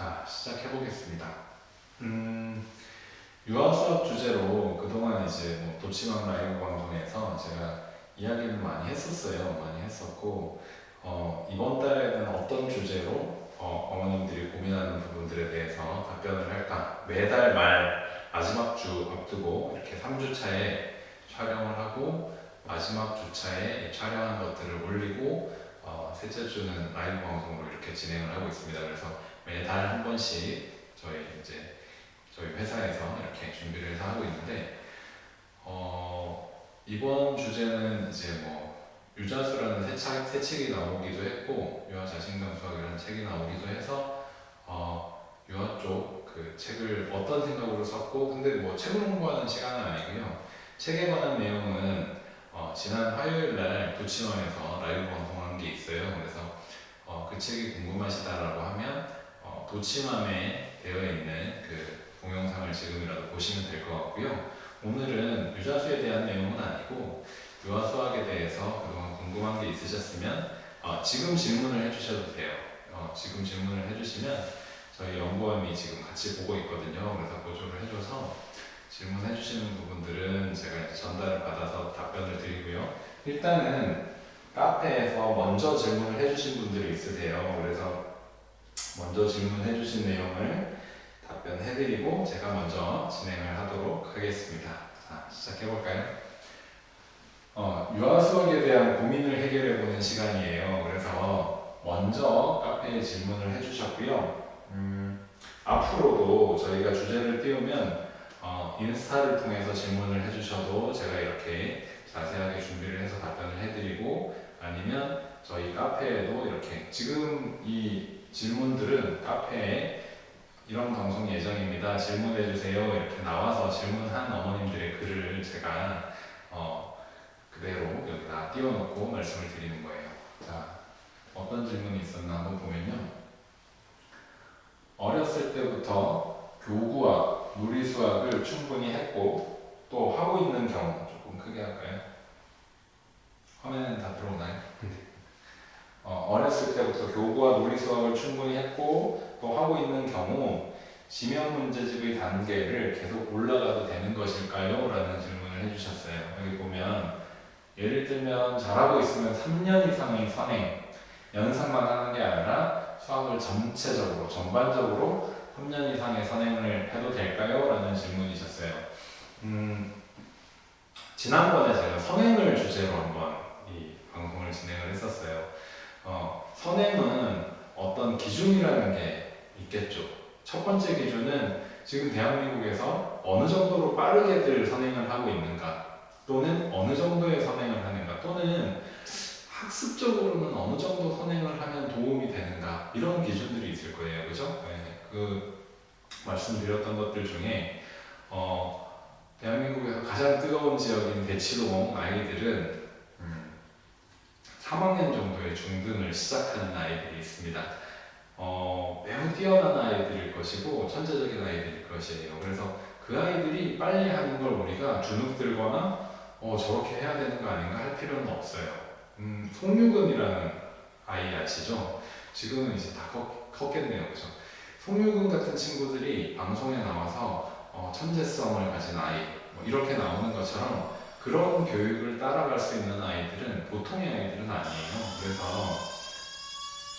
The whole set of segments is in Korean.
자, 시작해 보겠습니다. 유아 수업 주제로 그동안 이제 뭐 도치맘 라이브 방송에서 제가 이야기를 많이 했었어요. 많이 했었고, 이번 달에는 어떤 주제로 어머님들이 고민하는 부분들에 대해서 답변을 할까? 매달 말 마지막 주 앞두고 이렇게 3주차에 촬영을 하고 마지막 주차에 촬영한 것들을 올리고 셋째 주는 라이브 방송으로 이렇게 진행을 하고 있습니다. 그래서 매달 한 번씩 저희 회사에서 이렇게 준비를 해서 하고 있는데 이번 주제는 이제 뭐 유자수라는 새 책이 나오기도 했고 유아 자신감 수학이라는 책이 나오기도 해서 유아 쪽 그 책을 어떤 생각으로 썼고 근데 뭐 책을 공부하는 시간은 아니고요. 책에 관한 내용은 지난 화요일 날 도치원에서 라이브 방송한 게 있어요. 그래서 그 책이 궁금하시다라고 하면 도치맘에 되어 있는 그 동영상을 지금이라도 보시면 될 것 같고요. 오늘은 유자수에 대한 내용은 아니고 유아 수학에 대해서 그동안 궁금한 게 있으셨으면 지금 질문을 해주셔도 돼요. 지금 질문을 해주시면 저희 연구원이 지금 같이 보고 있거든요. 그래서 보조를 해줘서 질문해 주시는 부분들은 제가 이제 전달을 받아서 답변을 드리고요. 일단은 카페에서 먼저 질문을 해주신 분들이 있으세요. 그래서 먼저 질문해 주신 내용을 답변해드리고 제가 먼저 진행을 하도록 하겠습니다. 자, 시작해볼까요? 유아 수학에 대한 고민을 해결해보는 시간이에요. 그래서 먼저 카페에 질문을 해주셨고요. 앞으로도 저희가 주제를 띄우면 인스타를 통해서 질문을 해주셔도 제가 이렇게 자세하게 준비를 해서 답변을 해드리고 아니면 저희 카페에도 이렇게 지금 이 질문들은 카페에 이런 방송 예정입니다. 질문해주세요. 이렇게 나와서 질문한 어머님들의 글을 제가 그대로 여기다 띄워놓고 말씀을 드리는 거예요. 자, 어떤 질문이 있었나 한번 보면요. 어렸을 때부터 교구와 물리수학을 충분히 했고 또 하고 있는 경우 조금 크게 할까요? 화면은 다 들어오나요? 어렸을 때부터 교구와 물리수학을 충분히 했고 또 하고 있는 경우 지명문제집의 단계를 계속 올라가도 되는 것일까요? 라는 질문을 해주셨어요. 여기 보면 예를 들면 잘하고 있으면 3년 이상의 선행 연상만 하는 게 아니라 수학을 전체적으로 전반적으로 3년 이상의 선행을 해도 될까요? 라는 질문이셨어요. 지난번에 제가 선행을 주제로 한번 이 방송을 진행을 했었어요. 선행은 어떤 기준이라는 게 있겠죠. 첫 번째 기준은 지금 대한민국에서 어느 정도로 빠르게들 선행을 하고 있는가 또는 어느 정도의 선행을 하는가 또는 학습적으로는 어느 정도 선행을 하면 도움이 되는가 이런 기준들이 있을 거예요. 그죠? 네, 그 말씀드렸던 것들 중에 대한민국에서 가장 뜨거운 지역인 대치동 아이들은 3학년 정도의 중등을 시작하는 아이들이 있습니다. 매우 뛰어난 아이들일 것이고 천재적인 아이들일 것이에요. 그래서 그 아이들이 빨리 하는 걸 우리가 주눅 들거나 저렇게 해야 되는 거 아닌가 할 필요는 없어요. 송유근이라는 아이 아시죠? 지금은 이제 다 컸겠네요. 그죠? 송유근 같은 친구들이 방송에 나와서 천재성을 가진 아이 뭐 이렇게 나오는 것처럼 그런 교육을 따라갈 수 있는 아이들은 보통의 아이들은 아니에요. 그래서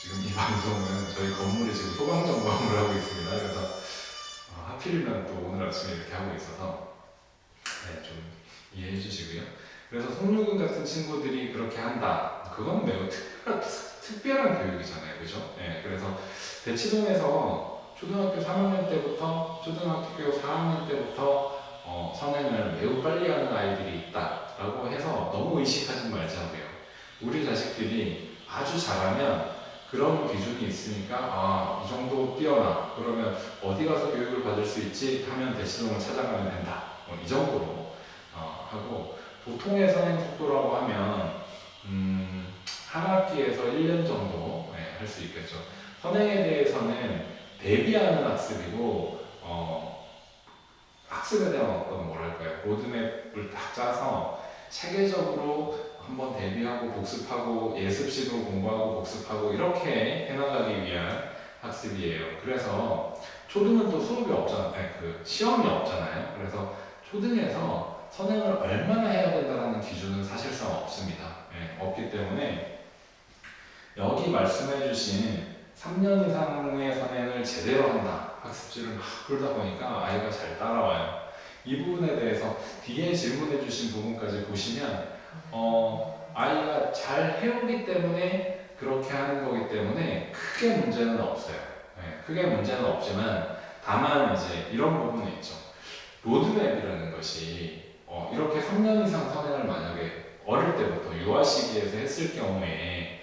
지금 이 방송은 저희 건물이 지금 소방 점검을 하고 있습니다. 그래서 하필이면 또 오늘 아침에 이렇게 하고 있어서 네, 좀 이해해 주시고요. 그래서 송유근 같은 친구들이 그렇게 한다. 그건 매우 특별한 교육이잖아요. 그죠? 네, 그래서 대치동에서 초등학교 3학년 때부터 초등학교 4학년 때부터 선행을 매우 빨리 하는 아이들이 있다라고 해서 너무 의식하지 말자고요. 우리 자식들이 아주 잘하면 그런 기준이 있으니까 이 정도 뛰어나 그러면 어디 가서 교육을 받을 수 있지 하면 대치동을 찾아가면 된다. 이 정도로 하고 보통의 선행 속도라고 하면 한 학기에서 1년 정도 할 수 있겠죠. 선행에 대해서는 대비하는 학습이고 학습에 대한 어떤 뭐랄까요 로드맵을 딱 짜서 체계적으로 한번 대비하고 복습하고 예습식으로 공부하고 복습하고 이렇게 해나가기 위한 학습이에요. 그래서 초등은 또 수업이 없잖아요. 아니, 그 시험이 없잖아요. 그래서 초등에서 선행을 얼마나 해야 된다는 기준은 사실상 없습니다. 예, 없기 때문에 여기 말씀해주신 3년 이상의 선행을 제대로 한다. 학습지를 막 풀다 보니까 아이가 잘 따라와요. 이 부분에 대해서 뒤에 질문해주신 부분까지 보시면 아이가 잘 해오기 때문에 그렇게 하는 거기 때문에 크게 문제는 없어요. 네, 크게 문제는 없지만 다만 이제 이런 부분이 있죠. 로드맵이라는 것이 이렇게 3년 이상 선행을 만약에 어릴 때부터 유아 시기에서 했을 경우에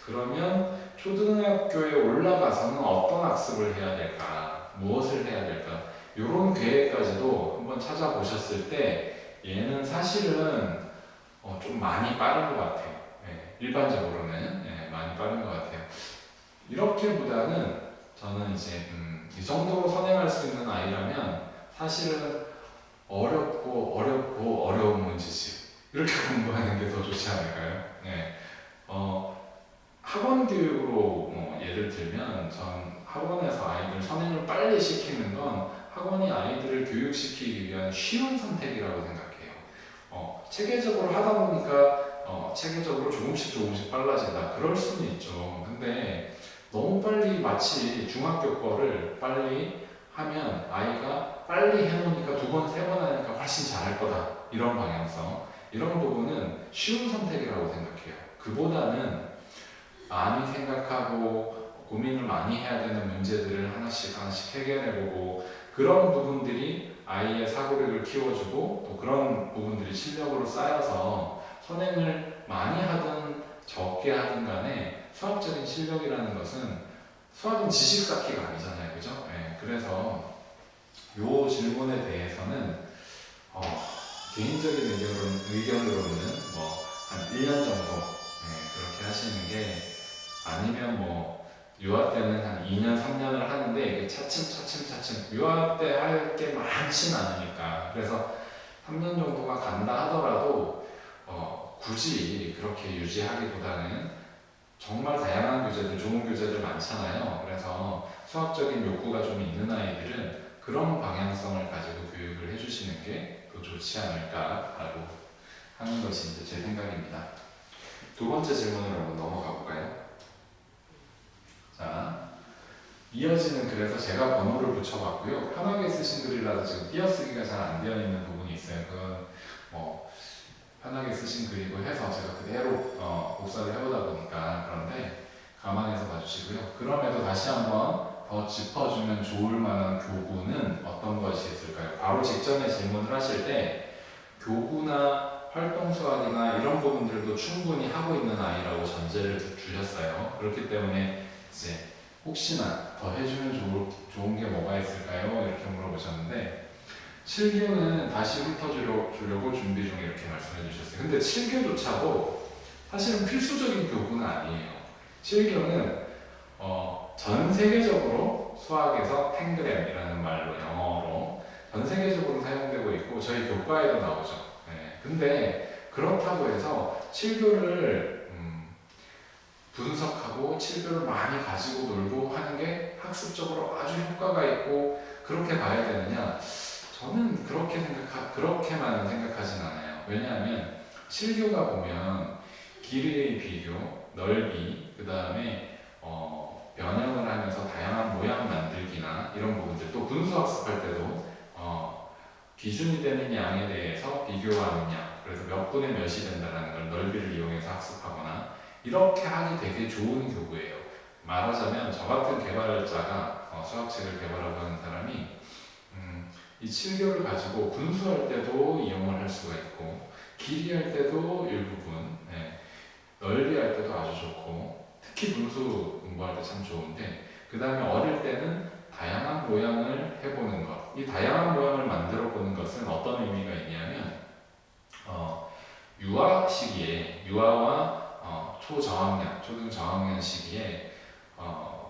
그러면 초등학교에 올라가서는 어떤 학습을 해야 될까? 무엇을 해야 될까? 이런 계획까지도 한번 찾아보셨을 때 얘는 사실은 좀 많이 빠른 것 같아요. 예, 일반적으로는 많이 빠른 것 같아요. 이렇게보다는 저는 이제 이 정도로 선행할 수 있는 아이라면 사실은 어렵고 어려운 문제집 이렇게 공부하는 게 더 좋지 않을까요? 네. 학원 교육으로 예를 들면 전 학원에서 아이들 선행을 빨리 시키는 건 학원이 아이들을 교육시키기 위한 쉬운 선택이라고 생각해요. 체계적으로 하다 보니까 체계적으로 조금씩 빨라진다. 그럴 수는 있죠. 근데 너무 빨리 마치 중학교 거를 빨리 하면 아이가 빨리 해놓으니까 2번, 3번 하니까 훨씬 잘할 거다. 이런 방향성. 이런 부분은 쉬운 선택이라고 생각해요. 그보다는 많이 생각하고 고민을 많이 해야 되는 문제들을 하나씩 해결해보고 그런 부분들이 아이의 사고력을 키워주고 또 그런 부분들이 실력으로 쌓여서 선행을 많이 하든 적게 하든 간에 수학적인 실력이라는 것은 수학은 지식 쌓기가 아니잖아요. 그죠? 네, 그래서 이 질문에 대해서는 개인적인 의견으로는 한 1년 정도 그렇게 하시는 게 아니면 유아 때는 한 2년, 3년을 하는데 이게 차츰 유아 때 할 게 많진 않으니까 그래서 3년 정도가 간다 하더라도 굳이 그렇게 유지하기보다는 정말 다양한 교재들, 좋은 교재들 많잖아요. 그래서 수학적인 욕구가 좀 있는 아이들은 그런 방향성을 가지고 교육을 해주시는 게 더 좋지 않을까라고 하는 것이 이제 제 생각입니다. 2번째 질문으로 한번 넘어가 볼까요? 자, 이어지는 그래서 제가 번호를 붙여봤고요. 편하게 쓰신 글이라서 지금 띄어쓰기가 잘 안 되어 있는 부분이 있어요. 그건 편하게 쓰신 글이고 해서 제가 그대로 복사를 해보다 보니까 그런데 감안해서 봐주시고요. 그럼에도 다시 한번 더 짚어주면 좋을 만한 교구는 어떤 것이 있을까요? 바로 직전에 질문을 하실 때 교구나 활동 수학이나 이런 부분들도 충분히 하고 있는 아이라고 전제를 주셨어요. 그렇기 때문에 이제 혹시나 더 해주면 좋은 게 뭐가 있을까요? 이렇게 물어보셨는데 7교는 다시 훑어주려고 준비 중에 이렇게 말씀해 주셨어요. 근데 7교조차도 사실은 필수적인 교구는 아니에요. 7교는 전 세계적으로 수학에서 탱그램이라는 말로 영어로 전 세계적으로 사용되고 있고 저희 교과에도 나오죠. 근데 그렇다고 해서 7교를 분석하고 7교를 많이 가지고 놀고 하는 게 학습적으로 아주 효과가 있고 그렇게 봐야 되느냐? 저는 그렇게만 생각하진 않아요. 왜냐하면 7교가 보면 길이의 비교, 넓이, 그 다음에 변형을 하면서 다양한 모양 만들기나 이런 부분들, 또 분수학습할 때도 기준이 되는 양에 대해서 비교하는 양, 그래서 몇 분의 몇이 된다는 걸 넓이를 이용해서 학습하거나 이렇게 하기 되게 좋은 교구예요. 말하자면 저 같은 개발자가 수학책을 개발하고 하는 사람이 이 7교를 가지고 분수할 때도 이용을 할 수가 있고 길이 할 때도 일부분, 넓이 할 때도 아주 좋고 특히 분수 공부할 때 참 좋은데 그 다음에 어릴 때는 다양한 모양을 해보는 것, 이 다양한 모양을 만들어 보는 것은 어떤 의미가 있냐면 유아 시기에 유아와 초저학년, 초등저학년 시기에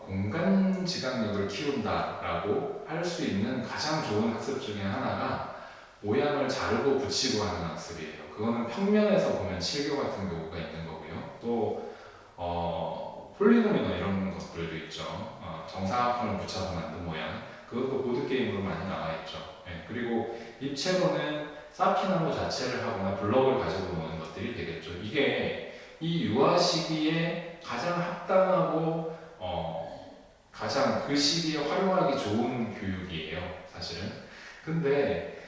공간 지각력을 키운다라고 할 수 있는 가장 좋은 학습 중에 하나가 모양을 자르고 붙이고 하는 학습이에요. 그거는 평면에서 보면 7교 같은 교구가 있는 거고요. 또 폴리노미나 이런 것들도 있죠. 정사각형을 붙여서 만든 모양. 그것도 보드게임으로 많이 나와 있죠. 예, 그리고 입체로는 쌓기나무 자체를 하거나 블럭을 가지고 노는 것들이 되겠죠. 이게 이 유아 시기에 가장 합당하고 가장 그 시기에 활용하기 좋은 교육이에요, 사실은. 근데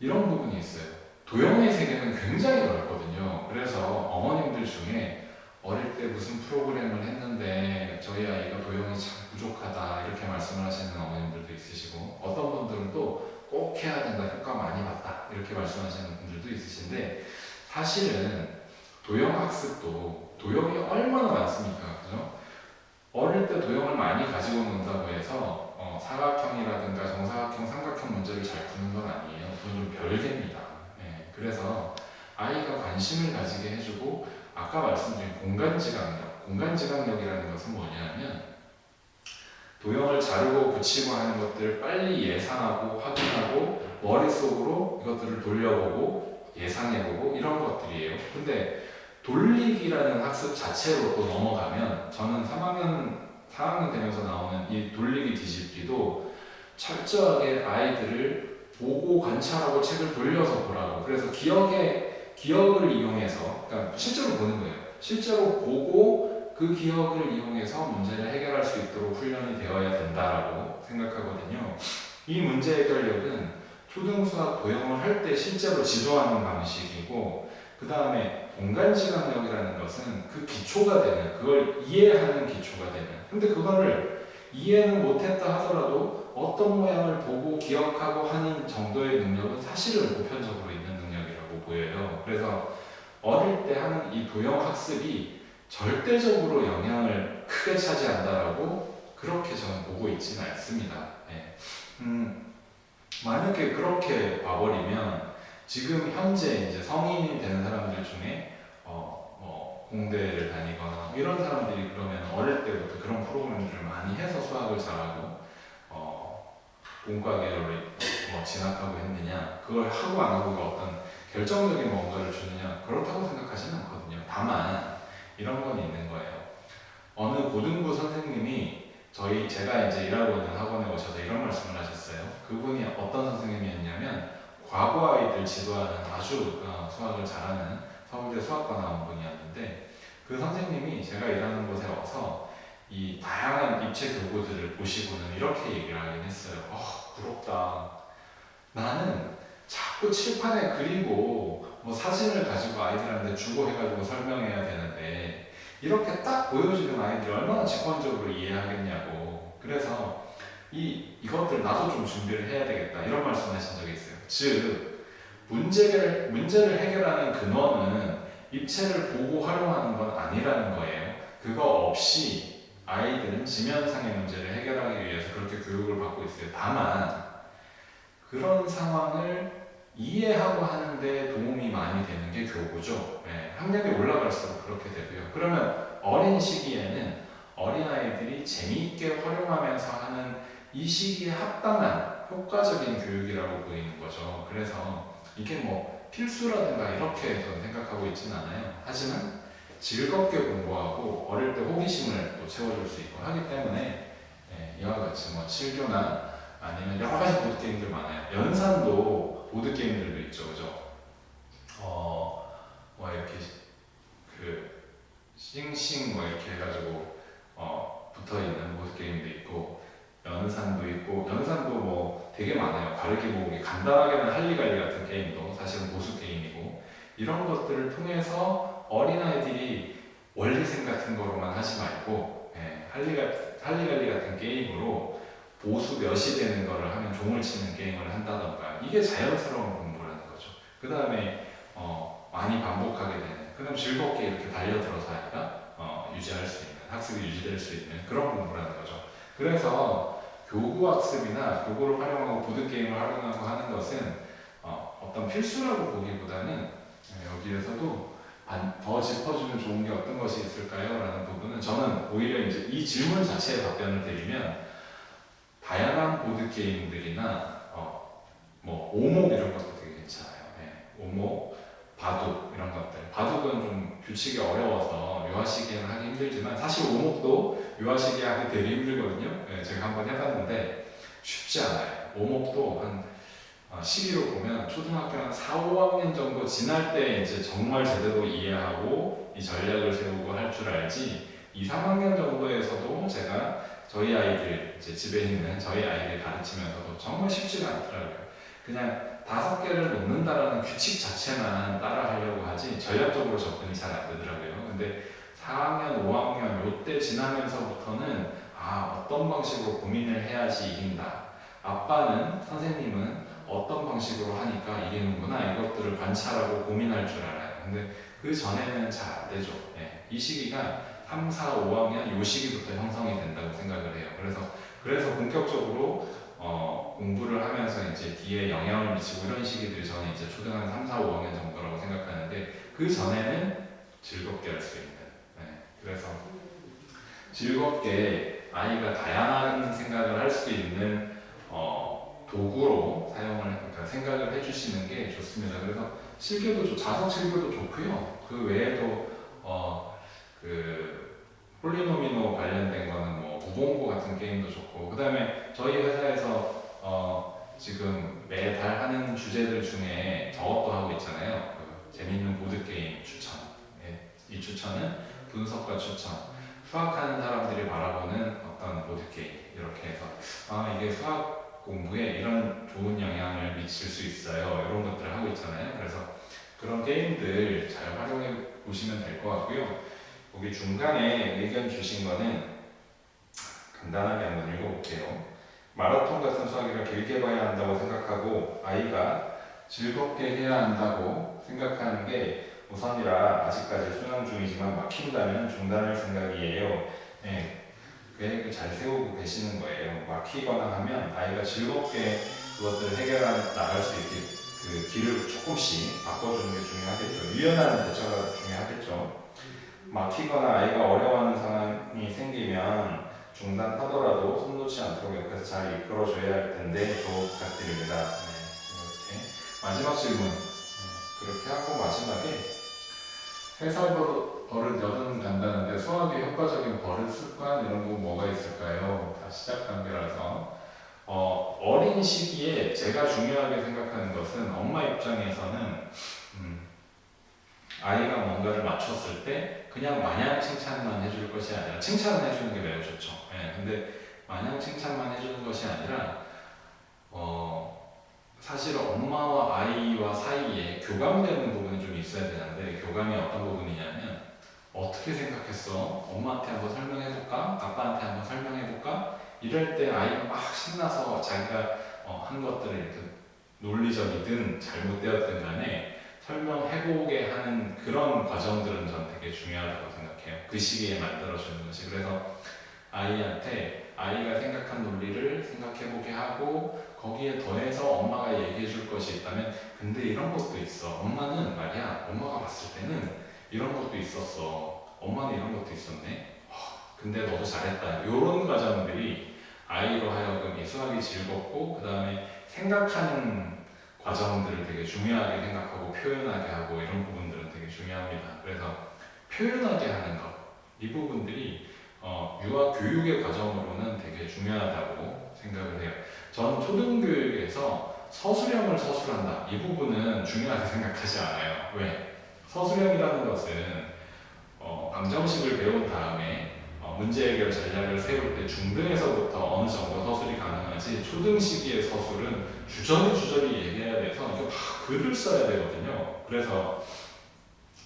이런 부분이 있어요. 도형의 세계는 굉장히 넓거든요. 그래서 어머님들 중에 어릴 때 무슨 프로그램을 했는데 저희 아이가 도형이 참 부족하다 이렇게 말씀을 하시는 어머님들도 있으시고, 어떤 분들은 또 꼭 해야 된다, 효과 많이 봤다 이렇게 말씀하시는 분들도 있으신데, 사실은 도형 학습도 도형이 얼마나 많습니까? 그죠? 어릴 때 도형을 많이 가지고 논다고 해서 사각형이라든가 정사각형, 삼각형 문제를 잘 푸는 건 아니에요. 그건 좀 별개입니다. 예, 그래서 아이가 관심을 가지게 해주고, 아까 말씀드린 공간지각력이라는 것은 뭐냐면 도형을 자르고 붙이고 하는 것들을 빨리 예상하고 확인하고 머릿속으로 이것들을 돌려보고 예상해보고 이런 것들이에요. 근데 돌리기라는 학습 자체로 또 넘어가면, 저는 4학년 되면서 나오는 이 돌리기 뒤집기도 철저하게 아이들을 보고 관찰하고 책을 돌려서 보라고, 그래서 기억을 이용해서, 그러니까 실제로 보는 거예요. 실제로 보고 그 기억을 이용해서 문제를 해결할 수 있도록 훈련이 되어야 된다라고 생각하거든요. 이 문제 해결력은 초등수학 도형을 할 때 실제로 지도하는 방식이고, 그 다음에 공간지각력이라는 것은 그 기초가 되는, 그걸 이해하는 기초가 되는, 근데 그거를 이해는 못했다 하더라도 어떤 모양을 보고 기억하고 하는 정도의 능력은 사실은 보편적으로 있는 능력이라고 보여요. 그래서 어릴 때 하는 이 도형 학습이 절대적으로 영향을 크게 차지한다라고 그렇게 저는 보고 있지는 않습니다. 네. 만약에 그렇게 봐버리면 지금 현재 이제 성인이 되는 사람들 중에 뭐 공대를 다니거나 이런 사람들이 그러면 어릴 때부터 그런 프로그램들을 많이 해서 수학을 잘하고 본과 계열을 진학하고 했느냐, 그걸 하고 안 하고가 어떤 결정적인 뭔가를 주느냐, 그렇다고 생각하지는 않거든요. 다만 이런 건 있는 거예요. 어느 고등부 선생님이 제가 이제 일하고 있는 학원에 오셔서 이런 말씀을 하셨어요. 그분이 어떤 선생님이었냐면 과거 아이들 지도하는 아주 수학을 잘하는 서울대 수학과 나온 분이었는데, 그 선생님이 제가 일하는 곳에 와서 이 다양한 입체 교구들을 보시고는 이렇게 얘기를 하긴 했어요. 부럽다. 나는 자꾸 칠판에 그리고 뭐 사진을 가지고 아이들한테 주고 해가지고 설명해야 되는데 이렇게 딱 보여주는 아이들이 얼마나 직관적으로 이해하겠냐고. 그래서 이것들 나도 좀 준비를 해야 되겠다 이런 말씀하신 적이 있어요. 즉 문제를 해결하는 근원은 입체를 보고 활용하는 건 아니라는 거예요. 그거 없이 아이들은 지면상의 문제를 해결하기 위해서 그렇게 교육을 받고 있어요. 다만 그런 상황을 이해하고 하는데 도움이 많이 되는 게 교구죠. 네, 학력이 올라갈수록 그렇게 되고요. 그러면 어린 시기에는 어린아이들이 재미있게 활용하면서 하는 이 시기에 합당한 효과적인 교육이라고 보이는 거죠. 그래서 이게 뭐 필수라든가 이렇게 저는 생각하고 있지는 않아요. 하지만 즐겁게 공부하고 어릴 때 호기심을 또 채워줄 수 있고 하기 때문에 이와 같이 뭐 칠교나 아니면 여러 가지 보드게임들 많아요. 연산도 보드게임들도 있죠, 그죠? 뭐 이렇게 싱싱 뭐 이렇게 해가지고 붙어 있는 보드게임도 있고, 연산도 뭐 되게 많아요. 가르기 모으기, 간단하게는 할리갈리 같은 게임도 사실은 보수 게임이고, 이런 것들을 통해서 어린아이들이 원리생 같은 거로만 하지 말고 할리갈리 같은 게임으로 보수 몇이 되는 거를 하면 종을 치는 게임을 한다던가, 이게 자연스러운 공부라는 거죠. 그 다음에 많이 반복하게 되는, 그 다음 즐겁게 이렇게 달려들어서 하니까 유지할 수 있는, 학습이 유지될 수 있는 그런 공부라는 거죠. 그래서 교구 학습이나 교구를 활용하고 보드게임을 활용하고 하는 것은 어떤 필수라고 보기보다는 여기에서도 더 짚어주면 좋은 게 어떤 것이 있을까요? 라는 부분은 저는 오히려 이제 이 질문 자체에 답변을 드리면, 다양한 보드게임들이나 뭐 오목 이런 것도 되게 괜찮아요. 오목, 바둑 이런 것들. 바둑은 좀 규칙이 어려워서 유아 시기에는 하기 힘들지만 사실 오목도 유아 시기에 하기 되게 힘들거든요. 네, 제가 한번 해봤는데 쉽지 않아요. 오목도 한 시기로 보면 초등학교 한 4, 5학년 정도 지날 때 이제 정말 제대로 이해하고 이 전략을 세우고 할 줄 알지 2, 3학년 정도에서도 제가 저희 아이들 이제 집에 있는 저희 아이들 가르치면서도 정말 쉽지가 않더라고요. 그냥 5개를 놓는다라는 규칙 자체만 따라하려고 하지 전략적으로 접근이 잘 안 되더라고요. 근데 4학년, 5학년 요때 지나면서부터는 어떤 방식으로 고민을 해야지 이긴다. 아빠는 선생님은 어떤 방식으로 하니까 이기는구나 이것들을 관찰하고 고민할 줄 알아요. 근데 그 전에는 잘 안 되죠. 예, 이 시기가 3, 4, 5학년 이 시기부터 형성이 된다고 생각을 해요. 그래서 본격적으로 공부를 하면서 이제 뒤에 영향을 미치고 이런 시기들이 저는 이제 초등학교 3, 4, 5학년 정도라고 생각하는데 그 전에는 즐겁게 할 수 있는. 그래서 즐겁게 아이가 다양한 생각을 할 수 있는 도구로 그러니까 생각을 해주시는 게 좋습니다. 그래서 자석 실교도 좋고요. 그 외에도 그 폴리노미노 관련된 거는 뭐 무봉고 같은 게임도 좋고 그 다음에 저희 회사에서 지금 매달 하는 주제들 중에 저것도 하고 있잖아요. 그 재밌는 보드게임 추천. 이 추천은 분석과 추천. 수학하는 사람들이 바라보는 어떤 보드게임 이렇게 해서 이게 수학 공부에 이런 좋은 영향을 미칠 수 있어요. 이런 것들을 하고 있잖아요. 그래서 그런 게임들 잘 활용해 보시면 될 것 같고요. 거기 중간에 의견 주신 거는 간단하게 한번 읽어볼게요. 마라톤 같은 수학이라 길게 봐야 한다고 생각하고 아이가 즐겁게 해야 한다고 생각하는 게 우선이라 아직까지 순항 중이지만 막힌다면 중단할 생각이에요. 네, 계획을 잘 세우고 계시는 거예요. 막히거나 하면 아이가 즐겁게 그것들을 해결해 나갈 수 있게 그 길을 조금씩 바꿔주는 게 중요하겠죠. 유연한 대처가 중요하겠죠. 막히거나 아이가 어려워하는 상황이 생기면 중단하더라도 손 놓지 않도록 옆에서 잘 이끌어줘야 할 텐데 조언 부탁드립니다. 이렇게 마지막 질문. 그렇게 하고 마지막에 회사 버릇 여든 간다는데 수학의 효과적인 버릇 습관 이런 거 뭐가 있을까요? 다 시작 단계라서 어린 시기에 제가 중요하게 생각하는 것은 엄마 입장에서는 아이가 뭔가를 맞췄을 때 그냥 마냥 칭찬만 해줄 것이 아니라 칭찬을 해주는 게 매우 좋죠. 근데 마냥 칭찬만 해주는 것이 아니라 사실 엄마와 아이와 사이에 교감되는 부분이 좀 있어야 되는데 교감이 어떤 부분이냐면 어떻게 생각했어? 엄마한테 한번 설명해볼까? 아빠한테 한번 설명해볼까? 이럴 때 아이가 막 신나서 자기가 한 것들을 이렇게 논리적이든 잘못되었든 간에 설명해보게 하는 그런 과정들은 전 되게 중요하다고 생각해요. 그 시기에 만들어주는 것이. 그래서 아이한테 아이가 생각한 논리를 생각해보게 하고 거기에 더해서 엄마가 얘기해줄 것이 있다면 근데 이런 것도 있어. 엄마는 말이야. 엄마가 봤을 때는 이런 것도 있었어. 엄마는 이런 것도 있었네. 근데 너도 잘했다. 이런 과정들이 아이로 하여금 이 수학이 즐겁고 그 다음에 생각하는 과정들을 되게 중요하게 생각하고 표현하게 하고 이런 부분들은 되게 중요합니다. 그래서 표현하게 하는 것, 이 부분들이 유아 교육의 과정으로는 되게 중요하다고 생각을 해요. 전 초등교육에서 서술형을 서술한다. 이 부분은 중요하게 생각하지 않아요. 왜? 서술형이라는 것은 방정식을 배운 다음에 문제 해결 전략을 세울 때 중등에서부터 어느 정도 서술이 가능하지 초등 시기의 서술은 주저리 얘기해야 돼서 이거 막 글을 써야 되거든요. 그래서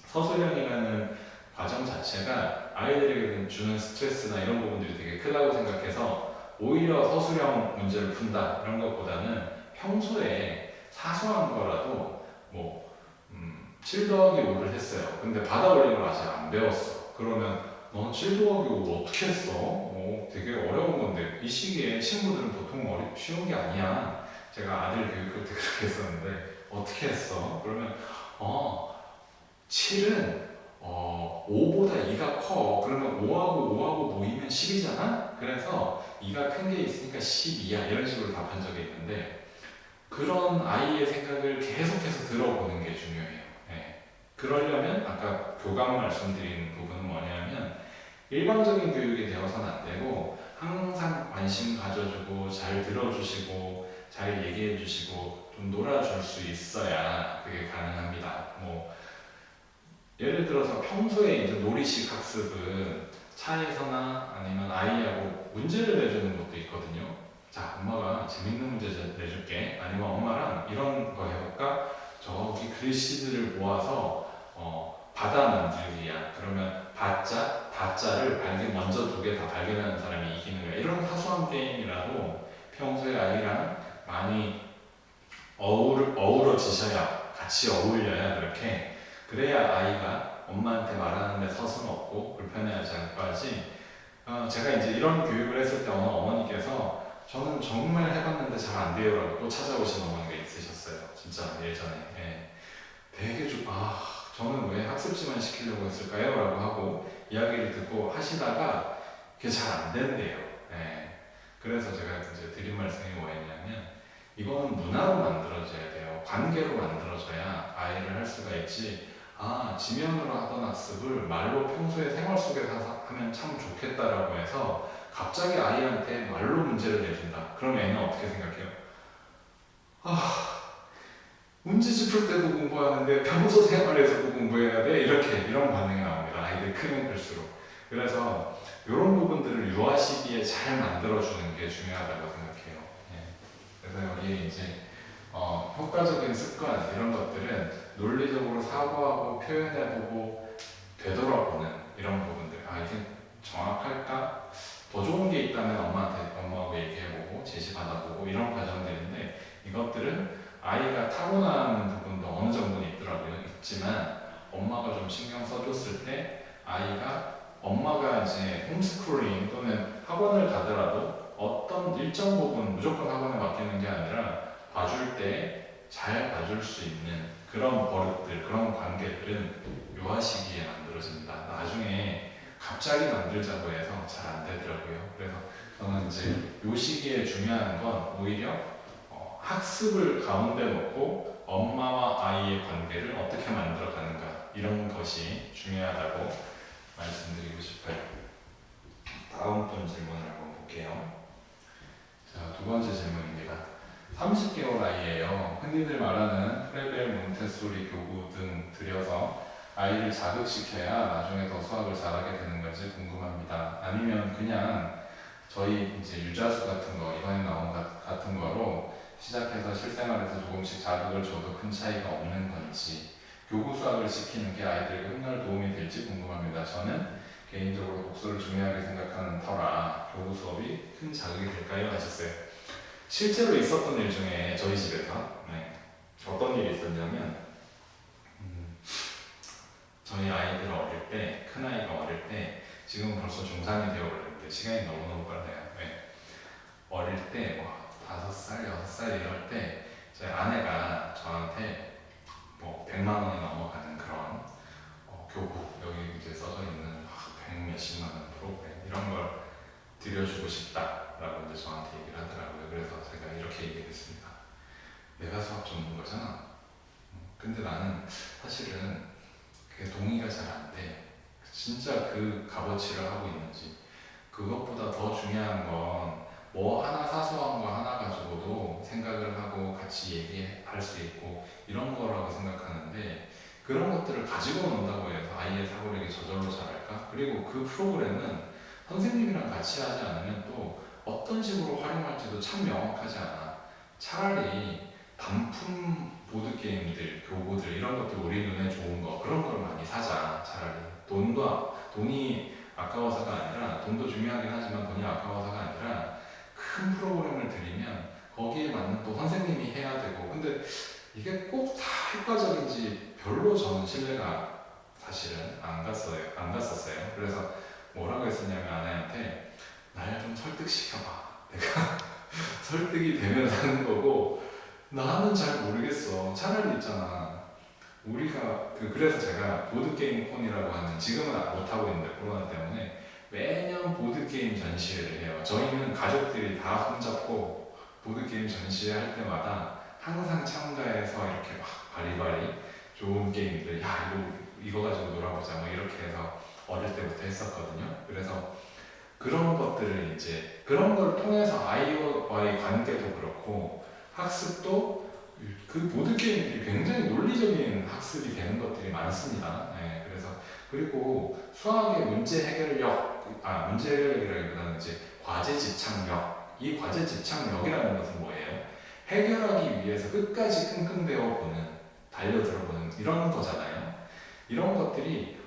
서술형이라는 과정 자체가 아이들에게 주는 스트레스나 이런 부분들이 되게 크다고 생각해서 오히려 서술형 문제를 푼다 이런 것보다는 평소에 사소한 거라도 7 더하기 5를 했어요. 근데 받아 올리는 걸 아직 안 배웠어. 그러면 넌 7 더하기 5 어떻게 했어? 되게 어려운 건데 이 시기에 친구들은 보통 쉬운 게 아니야. 제가 아들 교육할 때 그렇게 했었는데 어떻게 했어? 그러면 7은 5보다 2가 커. 그러면 5하고 모이면 10이잖아? 그래서 2가 큰 게 있으니까 12야. 이런 식으로 답한 적이 있는데 그런 아이의 생각을 계속해서 들어보는 게 중요해요. 그러려면 아까 교감 말씀드린 부분은 뭐냐면 일방적인 교육이 되어서는 안 되고 항상 관심 가져주고 잘 들어주시고 잘 얘기해 주시고 좀 놀아줄 수 있어야 그게 가능합니다. 뭐 예를 들어서 평소에 이제 놀이식 학습은 차에서나 아니면 아이하고 문제를 내주는 것도 있거든요. 자, 엄마가 재밌는 문제 내줄게. 아니면 엄마랑 이런 거 해볼까? 저기 글씨들을 모아서 바다 만들기야. 그러면 바자, 다자를 먼저 두 개 다 발견하는 사람이 이기는 거야. 이런 사소한 게임이라도 평소에 아이랑 많이 어우러지셔야, 같이 어울려야 그렇게, 그래야 아이가 엄마한테 말하는데 서슴 없고 불편해하지 않고 하지. 제가 이제 이런 교육을 했을 때 어느 어머니께서 저는 정말 해봤는데 잘 안 돼요라고 또 찾아오신 어머니가 있으셨어요. 진짜 예전에. 예. 되게 저는 왜 학습지만 시키려고 했을까요? 라고 하고 이야기를 듣고 하시다가 그게 잘 안 된대요. 예. 그래서 제가 이제 드린 말씀이 뭐였냐면 이거는 문화로 만들어져야 돼요. 관계로 만들어져야 아이를 할 수가 있지. 지면으로 하던 학습을 말로 평소에 생활 속에서 하면 참 좋겠다라고 해서 갑자기 아이한테 말로 문제를 내준다. 그럼 애는 어떻게 생각해요? 문제집 풀 때도 공부하는데 평소 생활에서도 공부해야 돼? 이런 반응이 나옵니다. 아이들이 크면 클수록. 그래서 이런 부분들을 유아 시기에 잘 만들어주는 게 중요하다고 생각해요. 예. 그래서 여기 이제 효과적인 습관 이런 것들은 논리적으로 사고하고 표현해보고 되돌아보는 이런 부분들. 이게 정확할까? 더 좋은 게 있다면 엄마하고 얘기해보고 제시받아보고 이런 과정들인데 이것들은 아이가 타고나는 부분도 어느 정도는 있더라고요. 있지만 엄마가 좀 신경 써줬을 때 아이가 엄마가 이제 홈스쿨링 또는 학원을 가더라도 어떤 일정 부분 무조건 학원에 맡기는 게 아니라 봐줄 때 잘 봐줄 수 있는 그런 버릇들, 그런 관계들은 유아 시기에 만들어집니다. 나중에 갑자기 만들자고 해서 잘 안 되더라고요. 그래서 저는 이제 요 시기에 중요한 건 오히려 학습을 가운데 놓고 엄마와 아이의 관계를 어떻게 만들어 가는가 이런 것이 중요하다고 말씀드리고 싶어요. 다음 분 질문을 한번 볼게요. 자, 두 번째 질문입니다. 30개월 아이예요. 흔히들 말하는 프레벨, 몬테소리 교구 등 들여서 아이를 자극시켜야 나중에 더 수학을 잘하게 되는 건지 궁금합니다. 아니면 그냥 저희 이제 유자수 같은 거, 이번에 나온 같은 거로 시작해서 실생활에서 조금씩 자극을 줘도 큰 차이가 없는 건지, 교구 수학을 시키는 게 아이들에게 훗날 도움이 될지 궁금합니다. 저는 개인적으로 독서를 중요하게 생각하는 터라 교구 수업이 큰 자극이 될까요? 하셨어요. 실제로 있었던 일 중에 저희 집에서 어떤 일이 있었냐면 저희 아이들 어릴 때, 큰아이가 어릴 때, 지금 벌써 중3이 되어버렸는데 시간이 너무너무 빨라요. 어릴 때 5살, 6살 이럴 때 저희 아내가 저한테 100만 원이 넘어가는 그런 교구, 여기 이제 써져 있는 100 몇십만 원 프로그램 이런 걸 드려주고 싶다라고 이제 저한테 얘기를 하더라고요. 그래서 제가 이렇게 얘기했습니다. 내가 수학 전문가잖아. 근데 나는 사실은 그게 동의가 잘 안 돼. 진짜 그 값어치를 하고 있는지. 그것보다 더 중요한 건 뭐 하나 사소한 거 하나 가지고도 생각을 하고 같이 얘기할 수 있고 이런 거라고 생각하는데 그런 것들을 가지고 논다고 해서 아이의 사고력이 저절로 자랄까? 그리고 그 프로그램은 선생님이랑 같이 하지 않으면 또 어떤 식으로 활용할지도 참 명확하지 않아. 차라리 단품 보드게임들, 교구들 이런 것들 우리 눈에 좋은 거 그런 걸 많이 사자. 차라리 돈이 아까워서가 아니라 돈도 중요하긴 하지만 돈이 아까워서가 아니라 큰 프로그램을 들이면 거기에 맞는 또 선생님이 해야 되고 근데 이게 꼭 다 효과적인지 별로 저는 신뢰가 사실은 안 갔었어요. 그래서 뭐라고 했었냐면 아내한테 날 좀 설득시켜봐. 내가 설득이 되면 하는 거고 나는 잘 모르겠어. 차라리 있잖아. 우리가 그래서 제가 보드게임 콘이라고 하는 지금은 못하고 있는데 코로나 때문에 매년 보드게임 전시회를 해요. 저희는 가족들이 다 손잡고 보드게임 전시회 할 때마다 항상 참가해서 이렇게 막 바리바리 좋은 게임들, 야 이거 가지고 놀아보자 뭐 이렇게 해서 어릴 때부터 했었거든요. 그래서 그런 것들을 이제 그런 걸 통해서 아이와의 관계도 그렇고 학습도 그 보드 게임들이 굉장히 논리적인 학습이 되는 것들이 많습니다. 네, 그래서 그리고 수학의 문제 해결력, 문제 해결력이라기보다는 이제 과제 집착력, 이 과제 집착력이라는 것은 뭐예요? 해결하기 위해서 끝까지 끙끙대어 보는, 달려들어 보는 이런 거잖아요. 이런 것들이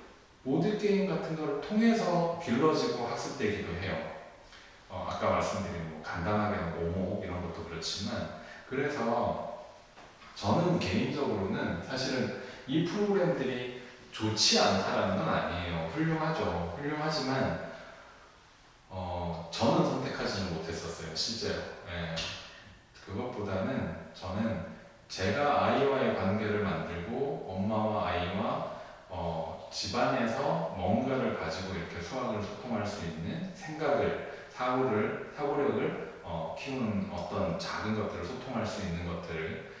보드 게임 같은 걸 통해서 길러지고 학습되기도 해요. 아까 말씀드린 뭐 간단하게 오목 이런 것도 그렇지만, 그래서 저는 개인적으로는 사실은 이 프로그램들이 좋지 않다라는 건 아니에요. 훌륭하죠. 훌륭하지만 저는 선택하지는 못했었어요. 실제로. 예. 그것보다는 저는 제가 아이와의 관계를 만들고 엄마와 아이와 집안에서 뭔가를 가지고 이렇게 수학을 소통할 수 있는 생각을, 사고력을 키우는 어떤 작은 것들을 소통할 수 있는 것들을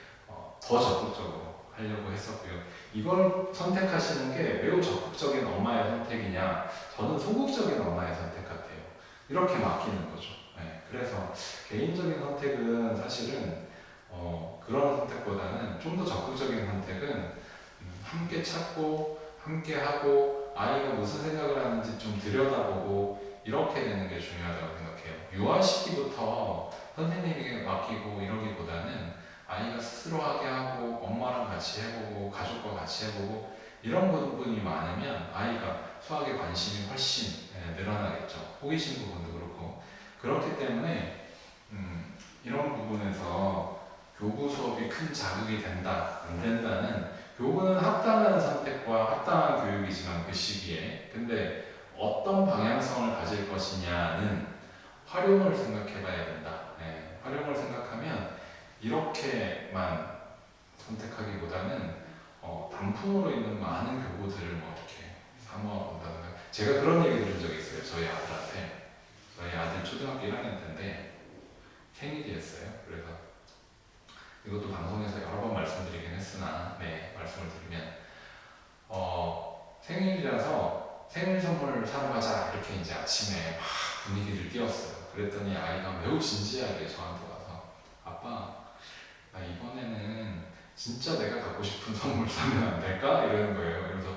더 적극적으로 하려고 했었고요. 이걸 선택하시는 게 매우 적극적인 엄마의 선택이냐, 저는 소극적인 엄마의 선택 같아요. 이렇게 맡기는 거죠. 네, 그래서 개인적인 선택은 사실은 그런 선택보다는 좀 더 적극적인 선택은 함께 찾고 함께 하고 아이가 무슨 생각을 하는지 좀 들여다보고 이렇게 되는 게 중요하다고 생각해요. 유아 시기부터 선생님에게 맡기고 이러기보다는 아이가 스스로 하게 하고 엄마랑 같이 해보고 가족과 같이 해보고 이런 부분이 많으면 아이가 수학에 관심이 훨씬 늘어나겠죠. 호기심 부분도 그렇고. 그렇기 때문에 이런 부분에서 교구 수업이 큰 자극이 된다, 안 된다는, 교구는 합당한 선택과 합당한 교육이지만 그 시기에, 근데 어떤 방향성을 가질 것이냐는 활용을 생각해 봐야 된다. 네, 활용을 생각하면 이렇게만 선택하기보다는 단품으로 있는 많은 교구들을 뭐 이렇게 사모아 본다든가. 제가 그런 얘기 들은 적이 있어요. 저희 아들한테. 저희 아들 초등학교 1학년 때인데 생일이었어요. 그래서 이것도 방송에서 여러 번 말씀드리긴 했으나 말씀을 드리면 생일이라서 생일 선물을 사러 가자 이렇게 이제 아침에 막 분위기를 띄웠어요. 그랬더니 아이가 매우 진지하게 저한테 와서 아빠, 나 이번에는 진짜 내가 갖고 싶은 선물 사면 안 될까? 이러는 거예요. 그래서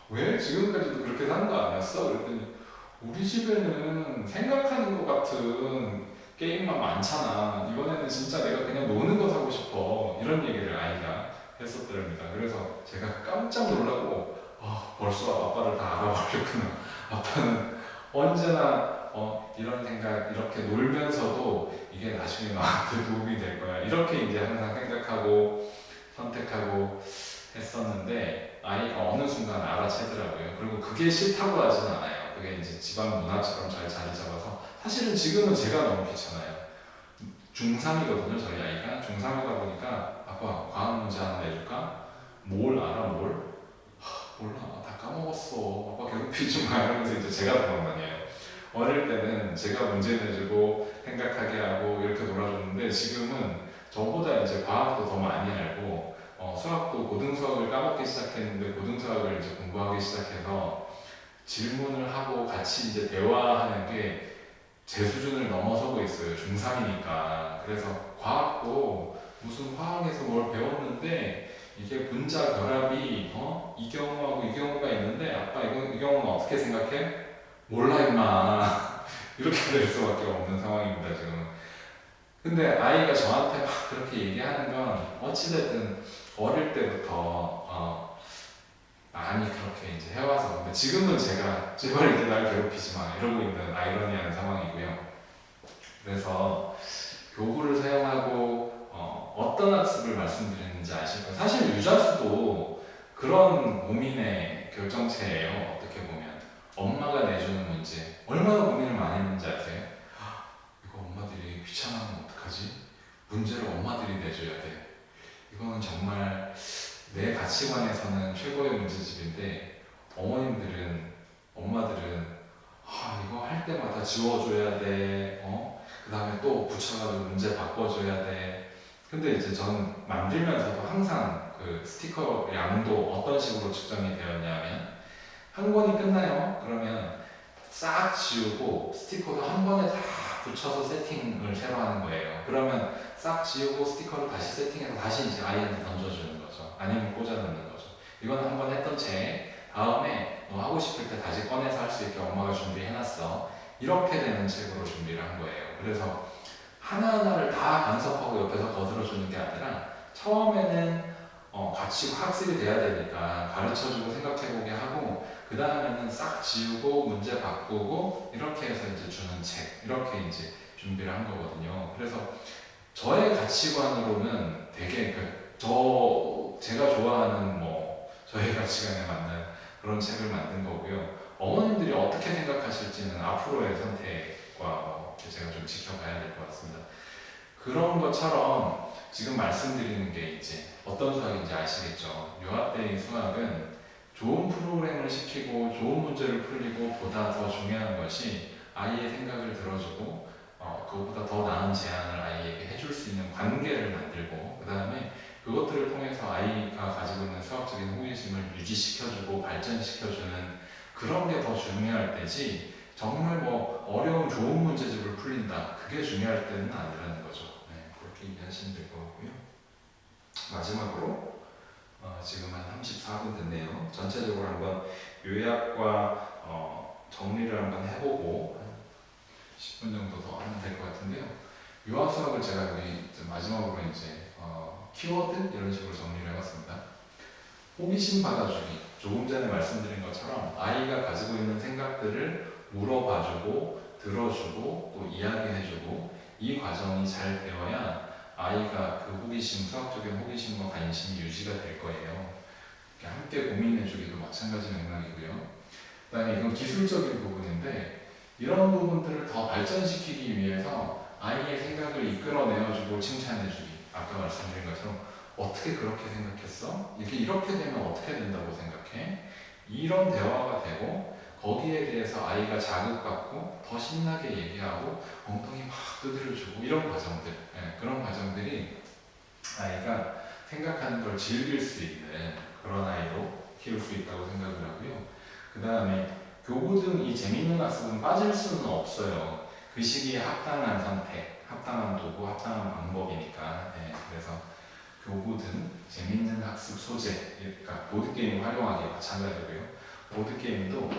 왜? 지금까지도 그렇게 산 거 아니었어? 그랬더니 우리 집에는 생각하는 것 같은 게임만 많잖아. 이번에는 진짜 내가 그냥 노는 거 사고 싶어. 이런 얘기를 아이가 했었더랍니다. 그래서 제가 깜짝 놀라고 벌써 아빠를 다 알아버렸구나. 아빠는 언제나 이런 생각, 이렇게 놀면서도 이게 나중에 나한테 도움이 될 거야. 이렇게 이제 항상 생각하고 선택하고 했었는데 아이가 어느 순간 알아채더라고요. 그리고 그게 싫다고 하진 않아요. 그게 이제 집안 문화처럼 잘 자리 잡아서 사실은 지금은 제가 너무 귀찮아요. 중3이거든요. 저희 아이가 중3이다 보니까 아빠 과학 문제 하나 내줄까? 뭘 알아? 뭘? 몰라. 다 까먹었어. 아빠 괴롭히지 마. 이러면서 이제 제가 도망다녀요. 어릴 때는 제가 문제 내주고 생각하게 하고 이렇게 놀아줬는데 지금은 저보다 이제 과학도 더 많이 알고 수학도 고등수학을 까먹기 시작했는데 고등수학을 이제 공부하기 시작해서 질문을 하고 같이 이제 대화하는 게 제 수준을 넘어서고 있어요. 중3이니까. 그래서 과학도 무슨 화학에서 뭘 배웠는데 이게 분자 결합이 이 경우하고 이 경우가 있는데 아빠 이 경우는 어떻게 생각해? 몰라 임마. 이렇게 될 수밖에 없는 상황입니다 지금은. 근데 아이가 저한테 막 그렇게 얘기하는 건 어찌됐든 어릴 때부터 많이 그렇게 이제 해와서. 근데 지금은 제가 제발 이제 날 괴롭히지 마 이러고 있는 아이러니한 상황이고요. 그래서 교구를 사용하고 어떤 학습을 말씀드렸는지 아실 거예요. 사실 유자수도 그런 고민의 결정체예요. 어떻게 보면 엄마가 내주는 문제 얼마나 고민을 많이 했는지 아세요? 이거 엄마들이 귀찮아하면 어떡하지? 문제를 엄마들이 내줘야 돼. 이거는 정말 내 가치관에서는 최고의 문제집인데 엄마들은 이거 할 때마다 지워줘야 돼. 그 다음에 또 붙여가지고 문제 바꿔줘야 돼. 근데 이제 저는 만들면서도 항상 그 스티커 양도 어떤 식으로 측정이 되었냐면 한 권이 끝나요. 그러면 싹 지우고 스티커도 한 번에 다 붙여서 세팅을 새로 하는 거예요. 그러면 싹 지우고 스티커를 다시 세팅해서 다시 이제 아이한테 던져주는 거죠. 아니면 꽂아 넣는 거죠. 이건 한 번 했던 채 다음에 너 하고 싶을 때 다시 꺼내서 할 수 있게 엄마가 준비해놨어. 이렇게 되는 책으로 준비를 한 거예요. 그래서 하나하나를 다 간섭하고 옆에서 거들어주는 게 아니라 처음에는 같이 학습이 돼야 되니까 가르쳐주고 생각해보게 하고 그 다음에는 싹 지우고 문제 바꾸고 이렇게 해서 이제 주는 책 이렇게 이제 준비를 한 거거든요. 그래서 저의 가치관으로는 되게 제가 좋아하는 저의 가치관에 맞는 그런 책을 만든 거고요. 어머님들이 어떻게 생각하실지는 앞으로의 선택과 제가 좀 지켜봐야 될 것 같습니다. 그런 것처럼 지금 말씀드리는 게 이제 어떤 수학인지 아시겠죠? 유아때의 수학은 좋은 프로그램을 시키고 좋은 문제를 풀리고 보다 더 중요한 것이 아이의 생각을 들어주고 그것보다 더 나은 제안을 아이에게 해줄 수 있는 관계를 만들고 그 다음에 그것들을 통해서 아이가 가지고 있는 수학적인 호기심을 유지시켜주고 발전시켜주는 그런 게 더 중요할 때지 정말 어려운 좋은 문제집을 풀린다 그게 중요할 때는 아니라는 거죠. 네, 그렇게 이해하시면 될 것 같고요. 마지막으로 지금 한 34분 됐네요. 전체적으로 한번 요약과 정리를 한번 해보고 10분 정도 더 하면 될 것 같은데요. 유아 수학을 제가 여기 마지막으로 이제 키워드 이런 식으로 정리를 해봤습니다. 호기심 받아주기. 조금 전에 말씀드린 것처럼 아이가 가지고 있는 생각들을 물어봐주고 들어주고 또 이야기해주고 이 과정이 잘 되어야 아이가 그 호기심, 수학적인 호기심과 관심이 유지가 될 거예요. 함께 고민해주기도 마찬가지 맥락이고요. 그 다음에 이건 기술적인 부분인데 이런 부분들을 더 발전시키기 위해서 아이의 생각을 이끌어내어주고 칭찬해주기. 아까 말씀드린 것처럼 어떻게 그렇게 생각했어? 이렇게 되면 어떻게 된다고 생각해? 이런 대화가 되고 거기에 대해서 아이가 자극받고 더 신나게 얘기하고 엉덩이 막 두드려주고 이런 과정들 그런 과정들이 아이가 생각하는 걸 즐길 수 있는 그런 아이로 키울 수 있다고 생각을 하고요. 그 다음에 교구 등 이 재미있는 학습은 빠질 수는 없어요. 그 시기에 합당한 선택, 합당한 도구, 합당한 방법이니까 그래서 교구 등 재미있는 학습 소재, 그러니까 보드게임 활용하기 마찬가지고요. 보드게임도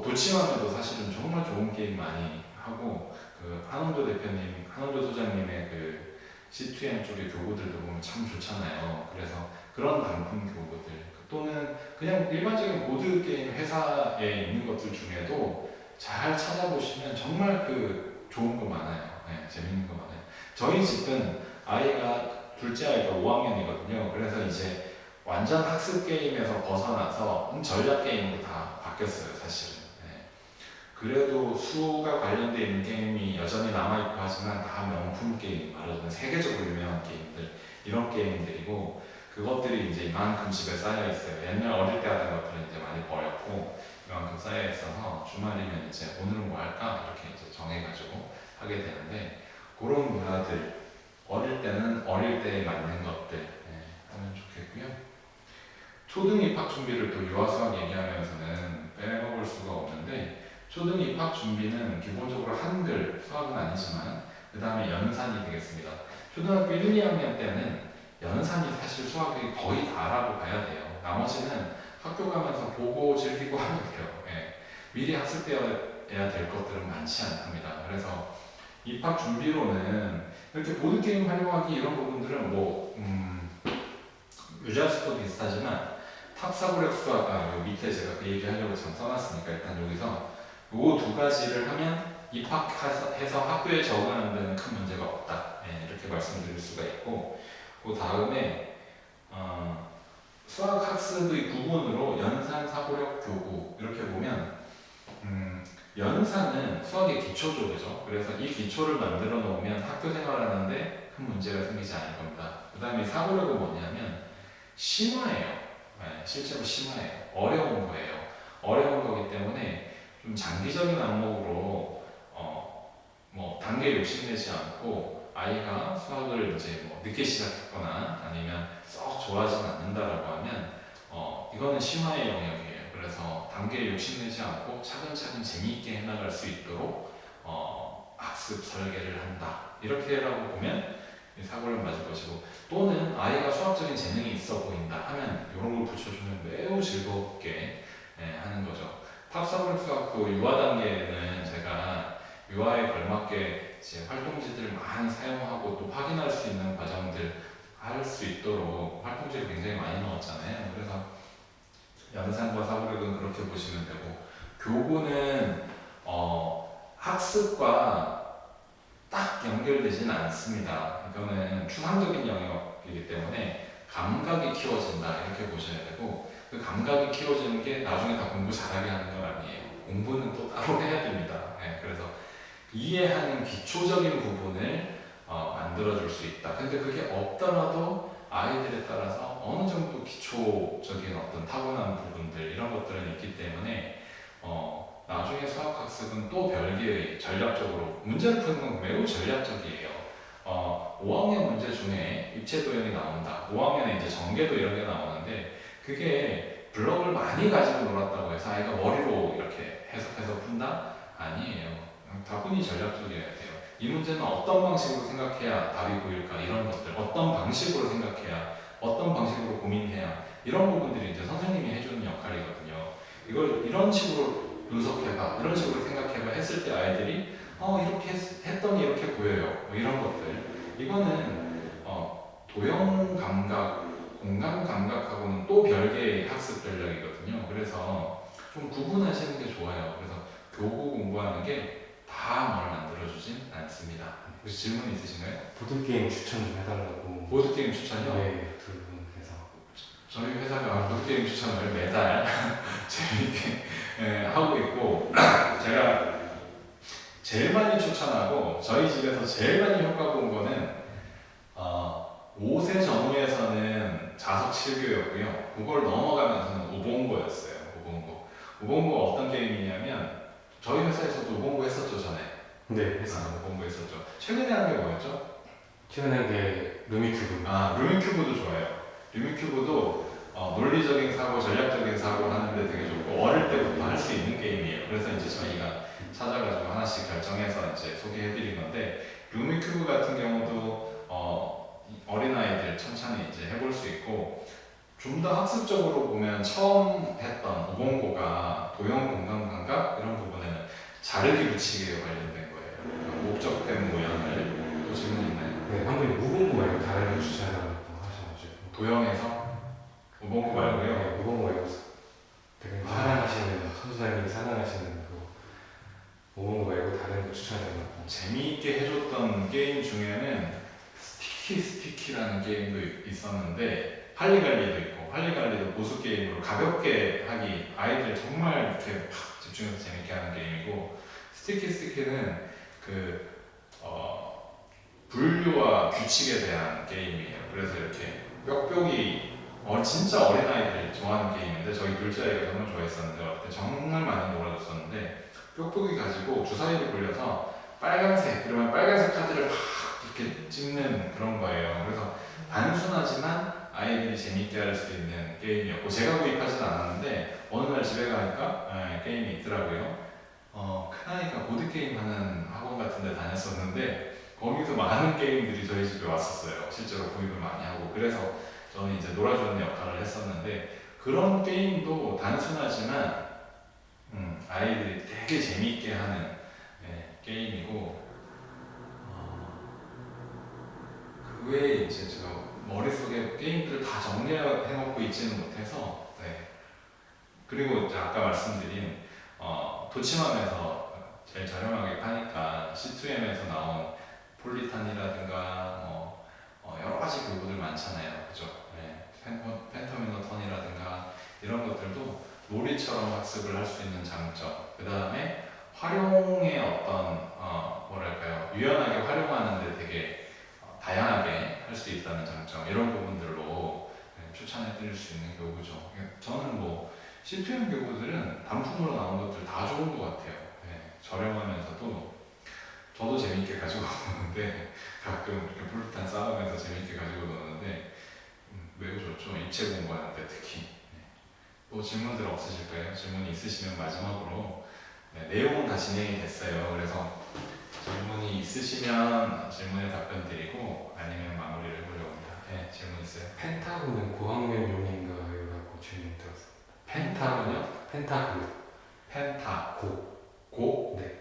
도치와도 사실은 정말 좋은 게임 많이 하고 그 한원조 대표님, 한원조 소장님의 그 C2M 쪽의 교구들도 보면 참 좋잖아요. 그래서 그런 단품 교구들 또는 그냥 일반적인 보드게임 회사에 있는 것들 중에도 잘 찾아보시면 정말 그 좋은 거 많아요. 재밌는 거 많아요. 저희 집은 둘째 아이가 5학년이거든요. 그래서 이제 완전 학습 게임에서 벗어나서 전략 게임으로 다 바뀌었어요, 사실은. 그래도 수가 관련되어 있는 게임이 여전히 남아있고 하지만 다 명품 게임, 말하자면 세계적으로 유명한 게임들, 이런 게임들이고 그것들이 이제 이만큼 집에 쌓여 있어요. 옛날 어릴 때 하던 것들은 이제 많이 버렸고 이만큼 쌓여 있어서 주말이면 이제 오늘은 뭐 할까 이렇게 이제 정해가지고 하게 되는데 그런 문화들 어릴 때는 어릴 때에 맞는 것들 하면 좋겠고요. 초등 입학 준비를 또 유아 수학 얘기하면서는 빼먹을 수가 없는데 초등 입학 준비는 기본적으로 한글, 수학은 아니지만 그 다음에 연산이 되겠습니다. 초등학교 1, 2학년 때는 연산이 사실 수학이 거의 다라고 봐야 돼요. 나머지는 학교 가면서 보고 즐기고 하면 돼요. 미리 학습되어야 될 것들은 많지 않답니다. 그래서 입학 준비로는 이렇게 보드게임 활용하기 이런 부분들은 유자수도 비슷하지만 탑사고력 수학, 요 밑에 제가 그 얘기 하려고 지금 써놨으니까 일단 여기서 요 두 가지를 하면 입학해서 학교에 적응하는 데는 큰 문제가 없다. 이렇게 말씀드릴 수가 있고 그 다음에 수학 학습의 구분으로 연산, 사고력, 교구 이렇게 보면 연산은 수학의 기초 쪽이죠. 그래서 이 기초를 만들어 놓으면 학교 생활하는데 큰 문제가 생기지 않을 겁니다. 그 다음에 사고력은 뭐냐면 심화예요. 실제로 심화예요. 어려운 거예요. 어려운 거기 때문에 좀 장기적인 안목으로 단계 욕심내지 않고 아이가 수학을 이제 뭐 늦게 시작했거나 아니면 썩 좋아하진 않는다라고 하면 이거는 심화의 영역이에요. 그래서 단계에 욕심내지 않고 차근차근 재미있게 해나갈 수 있도록 학습 설계를 한다. 이렇게라고 보면 사고를 맞을 것이고, 또는 아이가 수학적인 재능이 있어 보인다 하면 이런 걸 붙여주면 매우 즐겁게 하는 거죠. 탑사고를 수학 그 유아 단계에는 제가 유아에 걸맞게 이제 활동지들을 많이 사용하고 또 확인할 수 있는 과정들 할 수 있도록 활동지를 굉장히 많이 넣었잖아요. 그래서 연산과 사고력은 그렇게 보시면 되고, 교구는 학습과 딱 연결되지는 않습니다. 이거는 추상적인 영역이기 때문에 감각이 키워진다 이렇게 보셔야 되고, 그 감각이 키워지는 게 나중에 다 공부 잘하게 하는 건 아니에요. 공부는 또 따로 해야 됩니다. 그래서 이해하는 기초적인 부분을 만들어줄 수 있다. 근데 그게 없더라도 아이들에 따라서 어느 정도 기초적인 어떤 타고난 부분들 이런 것들은 있기 때문에 나중에 수학학습은 또 별개의 전략적으로 문제를 푸는 건 매우 전략적이에요. 5학년 문제 중에 입체도형이 나온다. 5학년에 이제 전개도 이런 게 나오는데 그게 블럭을 많이 가지고 놀았다고 해서 아이가 머리로 이렇게 해석해서 푼다? 아니에요. 다분히 전략적이어야 돼요. 이 문제는 어떤 방식으로 생각해야 답이 보일까? 이런 것들, 어떤 방식으로 생각해야, 어떤 방식으로 고민해야, 이런 부분들이 이제 선생님이 해주는 역할이거든요. 이걸 이런 식으로 분석해봐, 이런 식으로 생각해봐 했을 때 아이들이 이렇게 했더니 이렇게 보여요. 뭐 이런 것들. 이거는 도형 감각, 공간 감각하고는 또 별개의 학습 전략이거든요. 그래서 좀 구분하시는 게 좋아요. 그래서 교구 공부하는 게 다 뭘 만들어주진 않습니다. 혹시 질문 있으신가요? 보드게임 추천 좀 해달라고. 보드게임 추천요? 네, 두 분께서. 저희 회사가 보드게임 추천을 매달 재밌게 하고 있고, 제가 제일 많이 추천하고 저희 집에서 제일 많이 효과 본 거는 5세 전후에서는 자석 7교였고요. 그걸 넘어가면서는 우봉고였어요. 우봉고. 우봉고가 어떤 게임이냐면 저희 회사에서도 우봉고 했었죠, 전에. 네, 했어요. 우봉고 했었죠. 최근에 한 게 뭐였죠? 최근에 한 게 루미큐브. 루미큐브도 좋아요. 루미큐브도 논리적인 사고, 전략적인 사고 하는데 되게 좋고 어릴 때부터 할 수 있는 게임이에요. 그래서 이제 저희가 찾아가지고 하나씩 결정해서 이제 소개해드린 건데, 루미큐브 같은 경우도 어린아이들 천천히 이제 해볼 수 있고, 좀 더 학습적으로 보면 처음 했던 우봉고가 도형 공간 감각 이런 부분에는 자르기 붙이기에 관련된 거예요. 그러니까 목적된 모양을. 또 질문 있나요? 네, 한 분이 무공부 말고 다른 걸 추천해달라고 하셔가지고. 도형에서 우봉고 말고요. 네, 무공부 말고 되게 사랑하시는, 선수장님이 사랑하시는 그 무공부 말고 다른 거 추천해달라고. 재미있게 해줬던 게임 중에는 스티키라는 게임도 있었는데, 할리갈리도 있고, 할리갈리도 보수 게임으로 가볍게 하기, 아이들 정말 이렇게 팍 집중해서 재밌게 하는 게임이고, 스티키는 그 분류와 규칙에 대한 게임이에요. 그래서 이렇게 뾱뾱이 진짜 어린아이들 좋아하는 게임인데, 저희 둘째 아이가 정말 좋아했었는데 어릴 때 정말 많이 놀아줬었는데, 뾱뾱이 가지고 주사위를 굴려서 빨간색, 그러면 빨간색 카드를 막 이렇게 찍는 그런 거예요. 그래서 단순하지만 아이들이 재밌게 할 수 있는 게임이었고, 제가 구입하진 않았는데 어느 날 집에 가니까 게임이 있더라고요. 큰아이가 보드게임 하는 학원 같은 데 다녔었는데 거기서 많은 게임들이 저희 집에 왔었어요. 실제로 구입을 많이 하고. 그래서 저는 이제 놀아주는 역할을 했었는데, 그런 게임도 단순하지만 아이들이 되게 재미있게 하는 게임이고, 그 외에 이제 제가 머릿속에 게임들을 다 정리해놓고 있지는 못해서, 그리고 이제 아까 말씀드린 도치맘에서 제일 저렴하게 파니까 C2M에서 나온 폴리탄이라든가 여러 가지 교구들 많잖아요, 그죠? 펜터미너 턴이라든가 이런 것들도 놀이처럼 학습을 할 수 있는 장점, 그 다음에 활용의 어떤 뭐랄까요, 유연하게 활용하는데 되게 다양하게 할 수 있다는 장점, 이런 부분들로 추천해 드릴 수 있는 교구죠. 저는 뭐 C2M 교구들은 단품으로 나온 것들 다 좋은 것 같아요. 저렴하면서도 저도 재밌게 가지고 노는데 가끔 이렇게 풀탄 싸우면서 재밌게 가지고 노는데 매우 좋죠. 입체 공부하는데 특히. 네. 또 질문들 없으실까요? 질문이 있으시면 마지막으로 내용은 다 진행이 됐어요. 그래서 질문이 있으시면 질문에 답변 드리고 아니면 마무리를 해보려고 합니다. 네, 질문 있어요? 펜타곤은 고학년 용인가요? 라고 질문 들었어요. 펜타곤요? 펜타곤. 펜타. 고. 고? 네.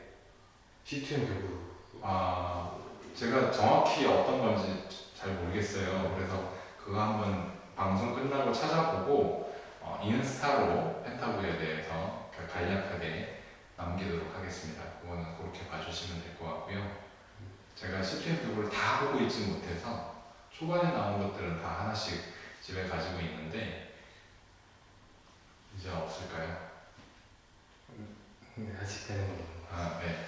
시트형 교부. 아, 제가 정확히 어떤 건지 잘 모르겠어요. 그래서 그거 한번 방송 끝나고 찾아보고 인스타로 펜타고에 대해서 간략하게 남기도록 하겠습니다. 그거는 그렇게 봐주시면 될 것 같고요. 제가 시트형 교부를 다 보고 있지 못해서 초반에 나온 것들은 다 하나씩 집에 가지고 있는데 이제 없을까요? 네, 아직 되는 건 아, 네.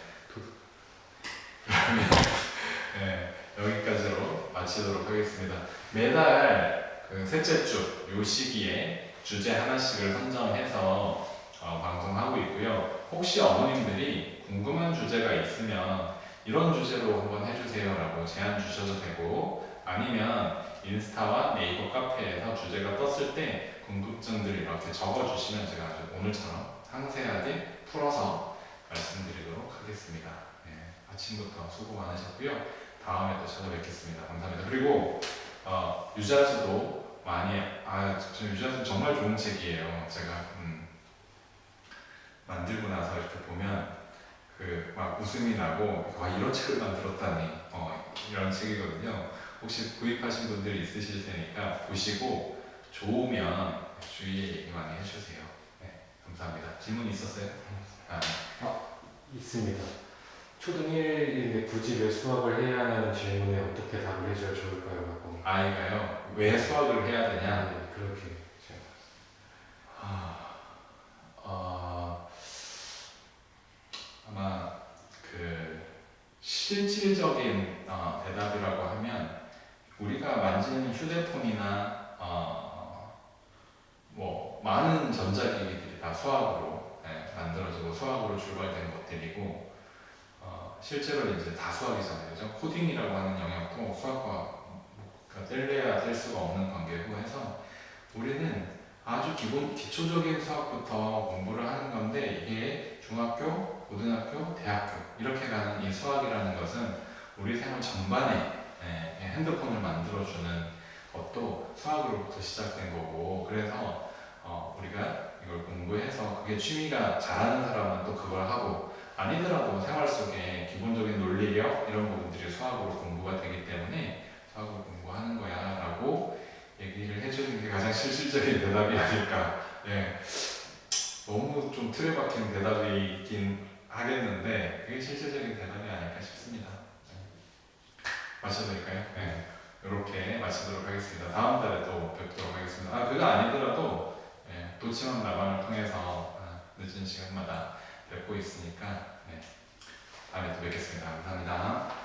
네, 여기까지로 마치도록 하겠습니다. 매달 그 셋째 주 요 시기에 주제 하나씩을 선정해서 방송하고 있고요. 혹시 어머님들이 궁금한 주제가 있으면 이런 주제로 한번 해주세요라고 제안 주셔도 되고 아니면 인스타와 네이버 카페에서 주제가 떴을 때 궁금증들을 이렇게 적어주시면 제가 아주 오늘처럼 상세하게 풀어서 말씀드리도록 하겠습니다. 네, 아침부터 수고 많으셨고요. 다음에 또 찾아뵙겠습니다. 감사합니다. 그리고 유자수도 많이 유자수 정말 좋은 책이에요. 제가 만들고 나서 이렇게 보면 그 막 웃음이 나고 와 이런 책을 만들었다니 이런 책이거든요. 혹시 구입하신 분들이 있으실 테니까 보시고 좋으면 주위에 얘기 많이 해주세요. 네, 감사합니다. 질문 있었어요? 있습니다. 초등 1인데 굳이 왜 수학을 해야 하는 질문에 어떻게 답을 해줘야 좋을까요? 라고. 아이가요. 왜 수학을 해야 되냐? 네, 그렇게 제가. 아마 그 실질적인 대답이라고 하면 우리가 만지는 휴대폰이나 뭐 많은 전자기기들이 다 수학으로 만들어지고 수학으로 출발된 것들이고 실제로 이제 다 수학이잖아요. 그죠? 코딩이라고 하는 영역도 수학과 뗄래야 뗄 수가 없는 관계고 해서 우리는 아주 기초적인 수학부터 공부를 하는 건데 이게 중학교, 고등학교, 대학교 이렇게 가는 이 수학이라는 것은 우리 생활 전반에 핸드폰을 만들어주는 것도 수학으로부터 시작된 거고 그래서 우리가 이걸 공부해서 그게 취미가 잘하는 사람은 또 그걸 하고 아니더라도 생활 속에 기본적인 논리력 이런 부분들이 수학으로 공부가 되기 때문에 수학으로 공부하는 거야 라고 얘기를 해주는 게 가장 실질적인 대답이 아닐까. 예. 너무 좀 틀에 박힌 대답이 있긴 하겠는데 그게 실질적인 대답이 아닐까 싶습니다. 마쳐도 될까요? 네. 이렇게 마치도록 하겠습니다. 다음 달에 또 뵙도록 하겠습니다. 그거 아니더라도 도치맘 라방을 통해서 늦은 시간마다 뵙고 있으니까 다음에 또 뵙겠습니다. 감사합니다.